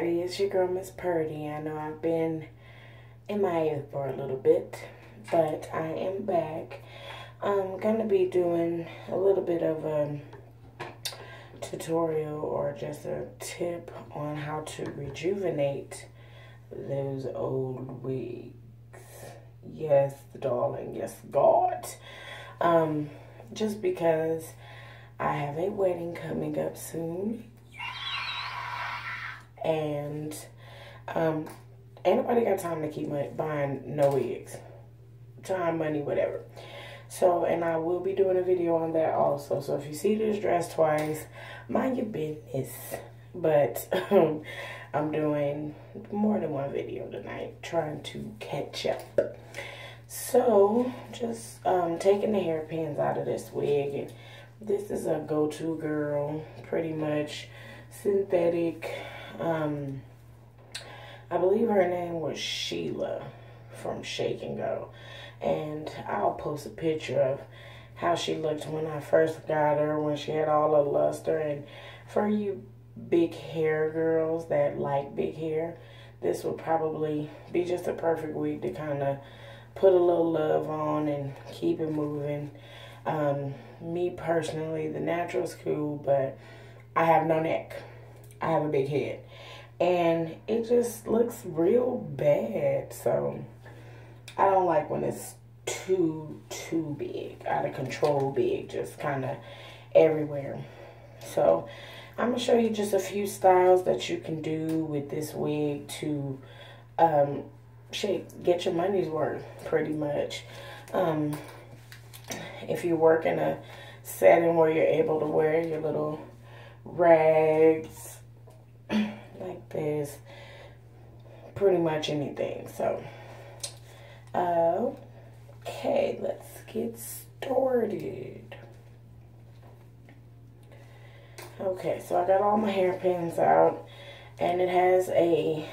everybody, it's your girl Miss Purdy. I know I've been MIA for a little bit, but I am back. I'm gonna be doing a little bit of a tutorial or just a tip on how to rejuvenate those old wigs. Yes, darling, yes, God. Just because I have a wedding coming up soon. And ain't nobody got time to keep buying no wigs. Time, money, whatever. So, and I will be doing a video on that also. So if you see this dress twice, mind your business. But I'm doing more than one video tonight, trying to catch up. So, just taking the hairpins out of this wig. And this is a go-to girl, pretty much synthetic. I believe her name was Sheila from Shake and Go. And I'll post a picture of how she looked when I first got her, when she had all the luster. And for you big hair girls that like big hair, this would probably be just a perfect wig to kind of put a little love on and keep it moving. Me personally, the natural's cool, but I have no neck. I have a big head. And it just looks real bad. So I don't like when it's too big, out of control big, just kind of everywhere. So I'm going to show you just a few styles that you can do with this wig to get your money's worth, pretty much. If you work in a setting where you're able to wear your little rags like this, pretty much anything. So okay, let's get started. Okay, so I got all my hairpins out, and it has a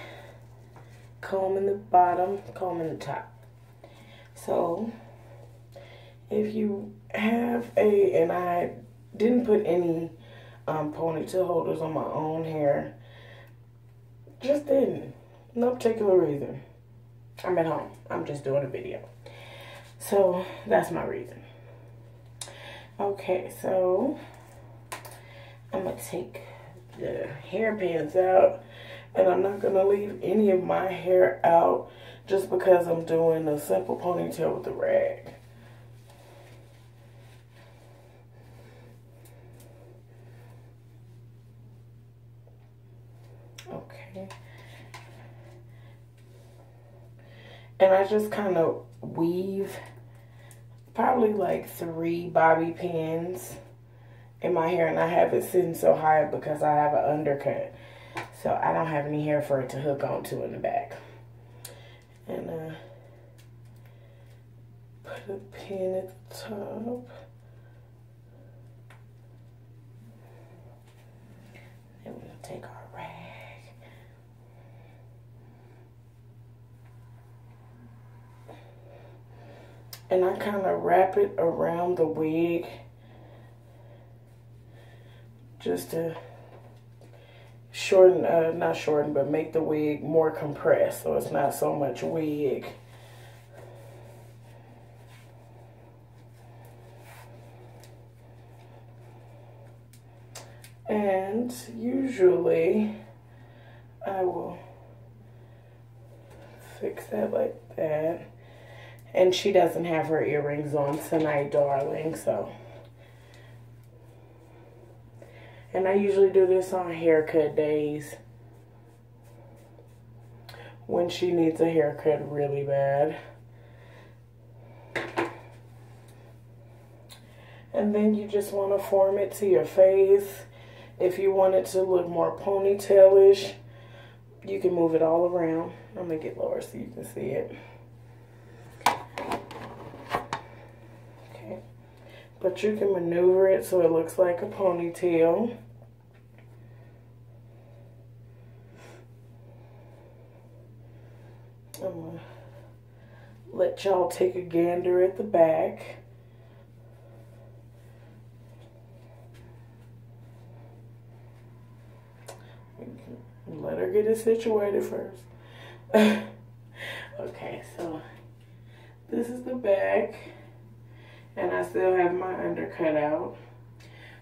comb in the bottom, comb in the top. So if you have and I didn't put any ponytail holders on my own hair, just didn't. No particular reason. I'm at home. I'm just doing a video. So that's my reason. Okay, so I'm going to take the hairpins out, and I'm not going to leave any of my hair out just because I'm doing a simple ponytail with a rag. Okay. And I just kind of weave probably like 3 bobby pins in my hair, and I have it sitting so high because I have an undercut, so I don't have any hair for it to hook onto in the back. And put a pin at the top. Then we're gonna take our rag. And I kind of wrap it around the wig just to shorten, not shorten, but make the wig more compressed so it's not so much wig. And usually I will fix that like that. And she doesn't have her earrings on tonight, darling, so. And I usually do this on haircut days, when she needs a haircut really bad. And then you just want to form it to your face. If you want it to look more ponytailish, you can move it all around. I'm going to get lower so you can see it. But you can maneuver it so it looks like a ponytail. I'm going to let y'all take a gander at the back. Let her get it situated first. Okay, so this is the back, and I still have my undercut out.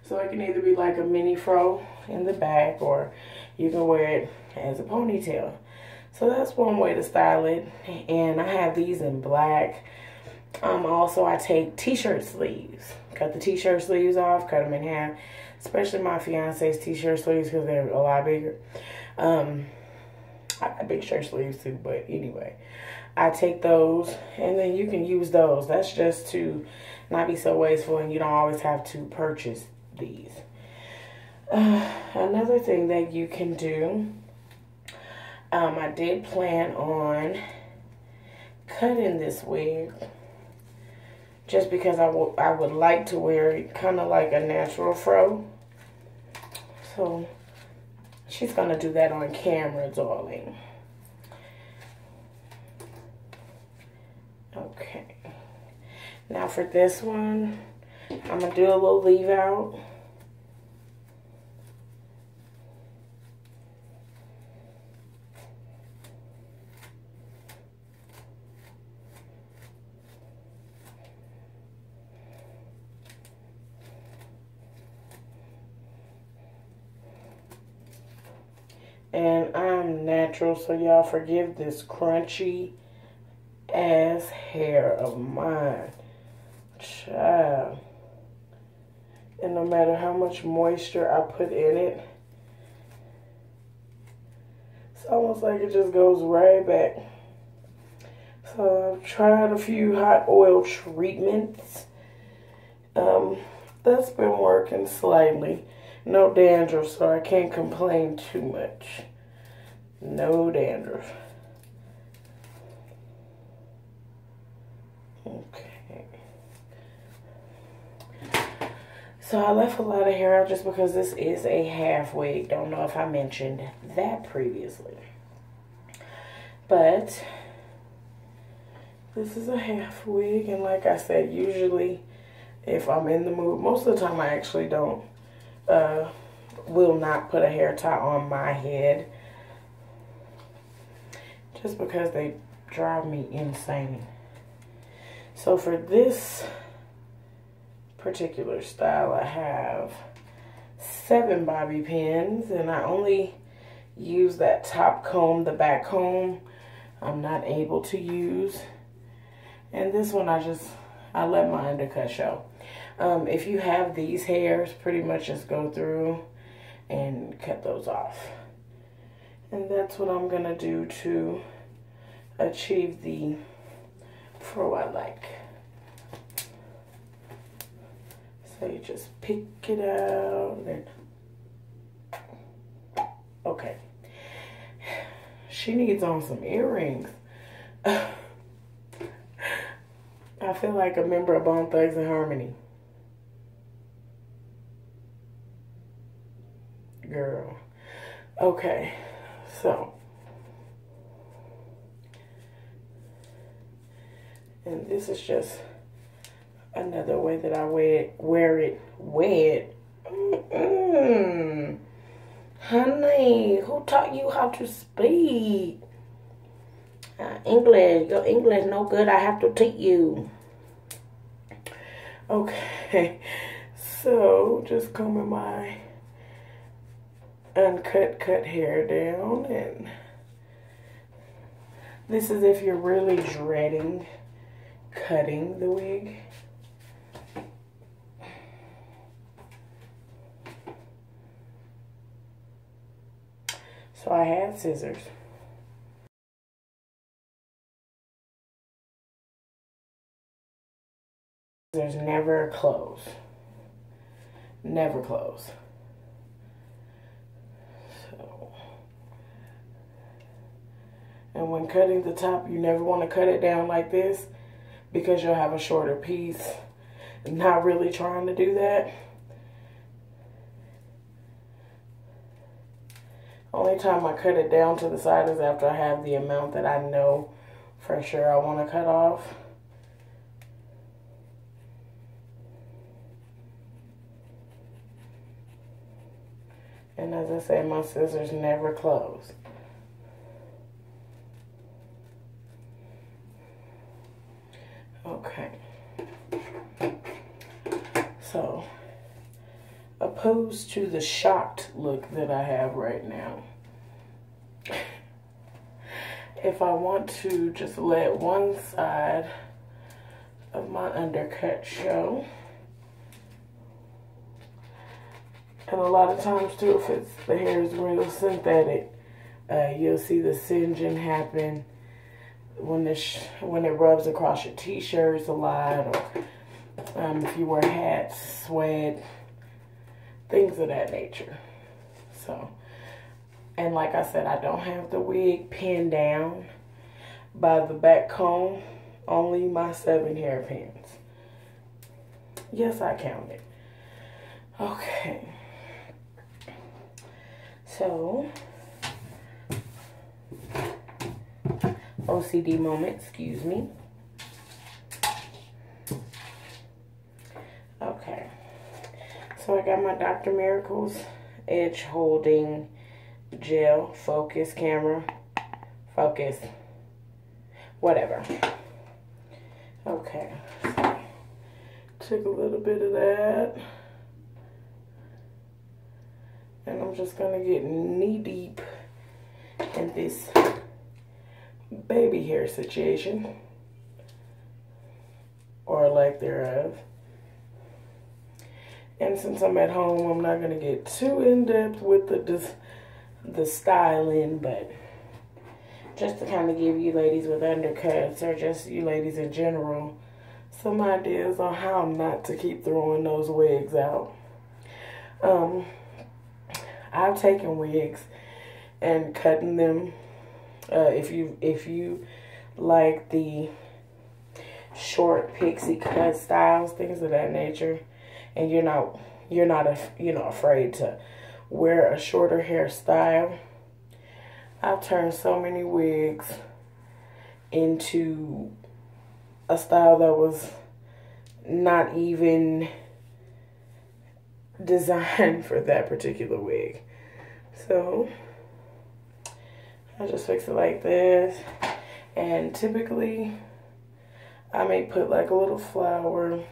So it can either be like a mini fro in the back, or you can wear it as a ponytail. So that's one way to style it. And I have these in black. Also, I take t-shirt sleeves. Cut the t-shirt sleeves off, cut them in half. Especially my fiance's t-shirt sleeves because they're a lot bigger. I got big shirt sleeves too, but anyway. I take those, and then you can use those. That's just to not be so wasteful, and you don't always have to purchase these. Another thing that you can do, I did plan on cutting this wig just because I would like to wear it kind of like a natural fro. So she's going to do that on camera, darling. Okay. Now for this one, I'm going to do a little leave out. And I'm natural, so y'all forgive this crunchy ass hair of mine. Child. And no matter how much moisture I put in it, it's almost like it just goes right back. So I've tried a few hot oil treatments. That's been working slightly. No dandruff, so I can't complain too much. No dandruff. Okay. So I left a lot of hair out just because this is a half wig. Don't know if I mentioned that previously. But this is a half wig, and like I said, usually if I'm in the mood, most of the time I actually don't, will not put a hair tie on my head just because they drive me insane. So for this particular style, I have 7 bobby pins, and I only use that top comb. The back comb I'm not able to use, and this one I let my undercut show. If you have these hairs, pretty much just go through and cut those off. And that's what I'm gonna do to achieve the fro I like. So you just pick it out and okay. She needs on some earrings. I feel like a member of Bone Thugs and Harmony. Girl. Okay, so. And this is just another way that I wear it. Honey, who taught you how to speak? English. Your English no good. I have to teach you. Okay. So, just combing my cut hair down. And this is if you're really dreading cutting the wig. So I had scissors. Scissors never close. Never close. So, and when cutting the top, you never want to cut it down like this because you'll have a shorter piece. Not really trying to do that. Only time I cut it down to the side is after I have the amount that I know for sure I want to cut off. And as I say, my scissors never close. Okay. So, opposed to the shocked look that I have right now, if I want to just let one side of my undercut show, and a lot of times too, if it's the hair is real synthetic, you'll see the singeing happen when it rubs across your t-shirts a lot, or if you wear hats, sweat, things of that nature. So, and like I said, I don't have the wig pinned down by the back comb, only my 7 hairpins. Yes, I counted. Okay. So, OCD moment, excuse me. Okay. So I got my Dr. Miracle's edge holding gel, focus, camera, focus, whatever. Okay. So, took a little bit of that. And I'm just going to get knee deep in this baby hair situation, or lack thereof. And since I'm at home, I'm not going to get too in-depth with the styling, but just to kind of give you ladies with undercuts, or just you ladies in general, some ideas on how not to keep throwing those wigs out. I've taken wigs and cutting them. If you like the short pixie cut styles, things of that nature, and you're not afraid to wear a shorter hairstyle, I've turned so many wigs into a style that was not even designed for that particular wig. So I just fix it like this, and typically I may put like a little flower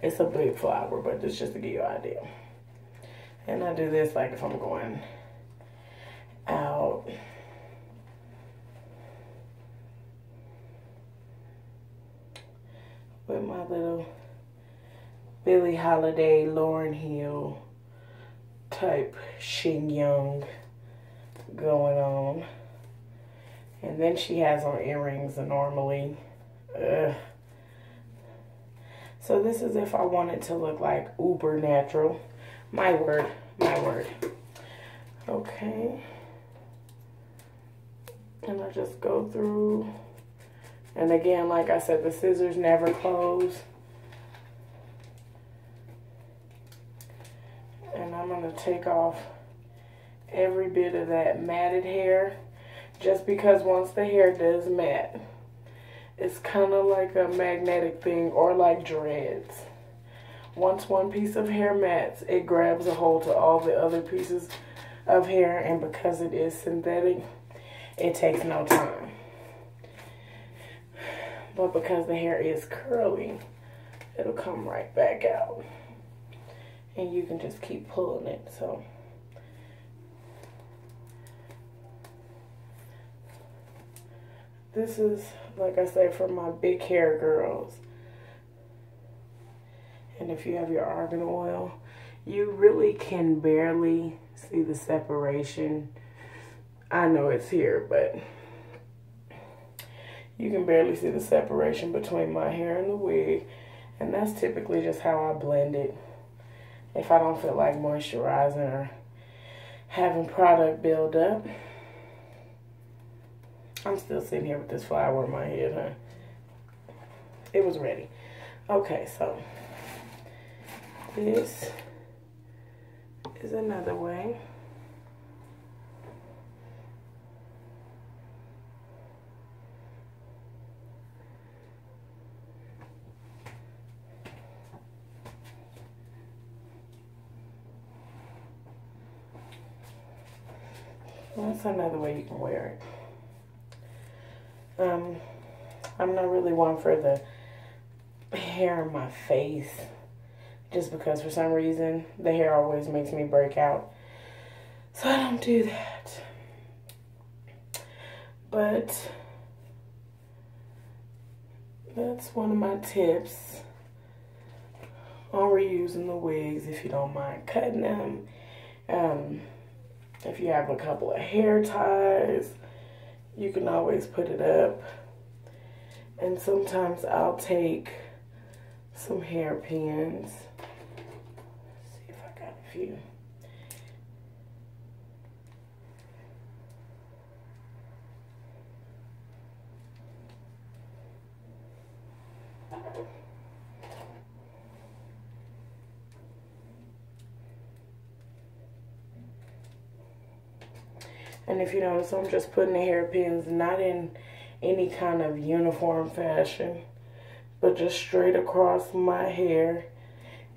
It's a big flower, but it's just to give you an idea. And I do this like if I'm going out. With my little Billie Holiday, Lauryn Hill type Shin Young going on. And then she has on earrings normally. So this is if I wanted to look like uber natural. My word, my word. Okay. And I just go through. And again, like I said, the scissors never close. And I'm going to take off every bit of that matted hair. Just because once the hair does mat, it's kind of like a magnetic thing, or like dreads. Once one piece of hair mats, it grabs a hold to all the other pieces of hair, and because it is synthetic, it takes no time. But because the hair is curly, it'll come right back out. And you can just keep pulling it. So this is, like I say, for my big hair girls. And if you have your argan oil, you really can barely see the separation. I know it's here, but you can barely see the separation between my hair and the wig. And that's typically just how I blend it. If I don't feel like moisturizing or having product build up. I'm still sitting here with this flower in my head, huh? It was ready. Okay, so this is another way. That's another way you can wear it. I'm not really one for the hair in my face, just because for some reason the hair always makes me break out. So I don't do that. But that's one of my tips on reusing the wigs, if you don't mind cutting them. If you have a couple of hair ties, you can always put it up. And sometimes I'll take some hairpins. Let's see if I got a few. And if you notice, I'm just putting the hairpins not in any kind of uniform fashion, but just straight across my hair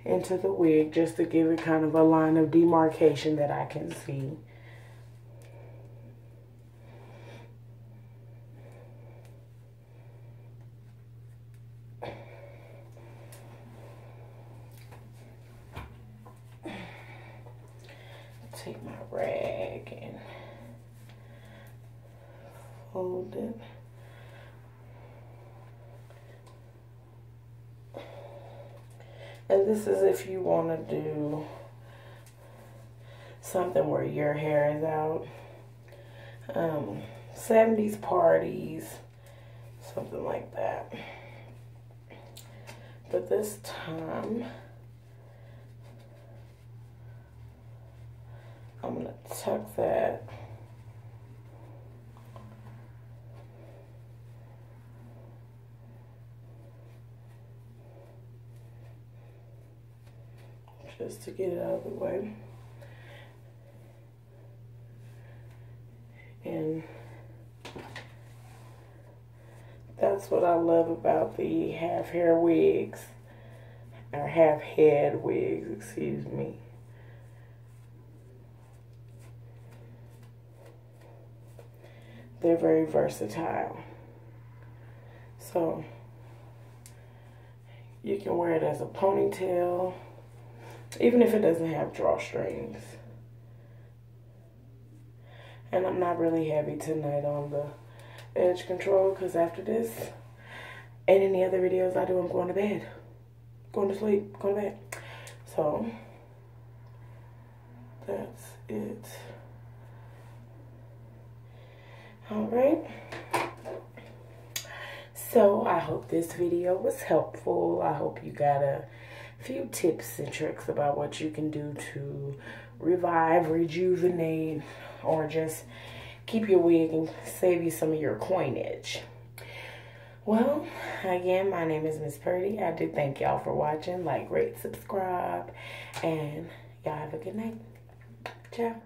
into the wig, just to give it kind of a line of demarcation that I can see. Take my rag and fold it. And this is if you want to do something where your hair is out. 70s parties, something like that. But this time, I'm going to tuck that just to get it out of the way. And that's what I love about the half hair wigs, or half head wigs, excuse me. They're very versatile. So you can wear it as a ponytail, even if it doesn't have drawstrings. And I'm not really heavy tonight on the edge control, because after this and any other videos I do, I'm going to bed. Going to sleep, going to bed. So that's it. Alright. So I hope this video was helpful. I hope you got a few tips and tricks about what you can do to revive, rejuvenate, or just keep your wig and save you some of your coinage. Well, again, my name is Miss Purdy. I do thank y'all for watching. Like, rate, subscribe, and y'all have a good night. Ciao.